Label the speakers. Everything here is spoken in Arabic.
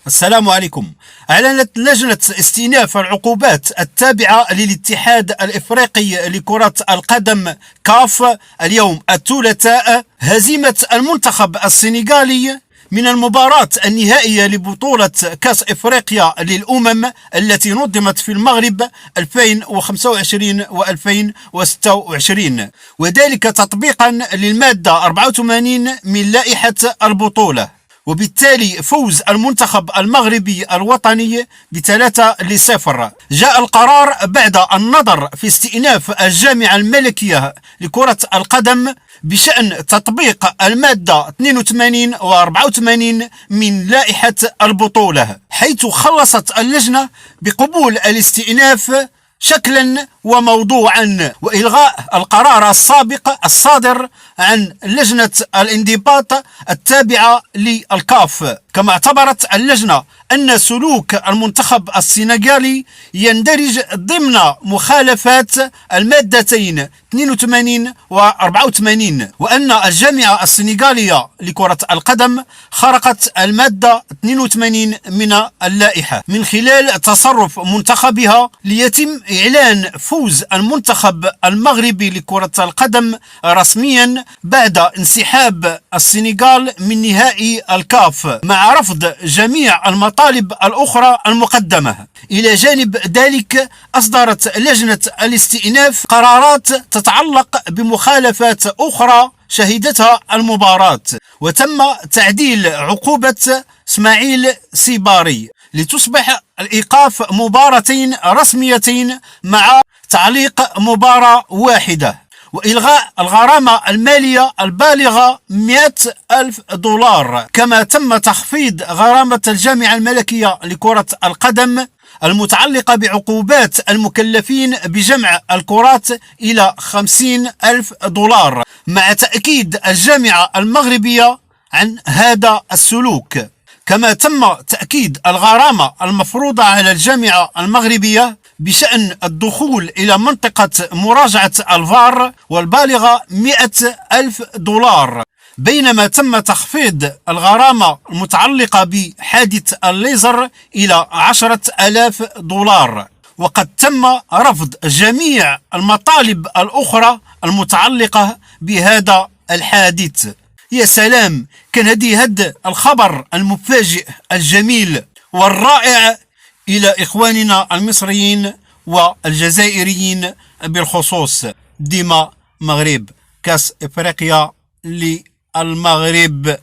Speaker 1: السلام عليكم. أعلنت لجنة استئناف العقوبات التابعة للاتحاد الإفريقي لكرة القدم كاف اليوم الثلاثاء هزيمة المنتخب السنغالي من المباراة النهائية لبطولة كأس إفريقيا للأمم التي نظمت في المغرب 2025 و2026، وذلك تطبيقا للمادة 84 من لائحة البطولة. وبالتالي فوز المنتخب المغربي الوطني ب3-0. جاء القرار بعد النظر في استئناف الجامعة الملكية لكرة القدم بشأن تطبيق المادة 82 و 84 من لائحة البطولة، حيث خلصت اللجنة بقبول الاستئناف شكلا وموضوعا وإلغاء القرار السابق الصادر عن لجنة الانضباط التابعة للكاف. كما اعتبرت اللجنة أن سلوك المنتخب السنغالي يندرج ضمن مخالفات المادتين 82 و 84، وأن الجامعة السنغالية لكرة القدم خرقت المادة 82 من اللائحة من خلال تصرف منتخبها ليتم إعلان فوز المنتخب المغربي لكرة القدم رسميا بعد انسحاب السنغال من نهائي الكاف مع رفض جميع المطالب الأخرى المقدمة. إلى جانب ذلك أصدرت لجنة الاستئناف قرارات تتعلق بمخالفات أخرى شهدتها المباراة، وتم تعديل عقوبة اسماعيل سيباري لتصبح الإيقاف مباراتين رسميتين مع تعليق مباراة واحدة، وإلغاء الغرامة المالية البالغة $100,000. كما تم تخفيض غرامة الجامعة الملكية لكرة القدم المتعلقة بعقوبات المكلفين بجمع الكرات إلى $50,000 مع تأكيد الجامعة المغربية عن هذا السلوك. كما تم تأكيد الغرامة المفروضة على الجامعة المغربية بشأن الدخول إلى منطقة مراجعة الفار والبالغة $100,000، بينما تم تخفيض الغرامة المتعلقة بحادث الليزر إلى $10,000. وقد تم رفض جميع المطالب الأخرى المتعلقة بهذا الحادث. يا سلام، كان هذا الخبر المفاجئ الجميل والرائع إلى إخواننا المصريين والجزائريين بالخصوص. ديما مغرب، كاس إفريقيا للمغرب.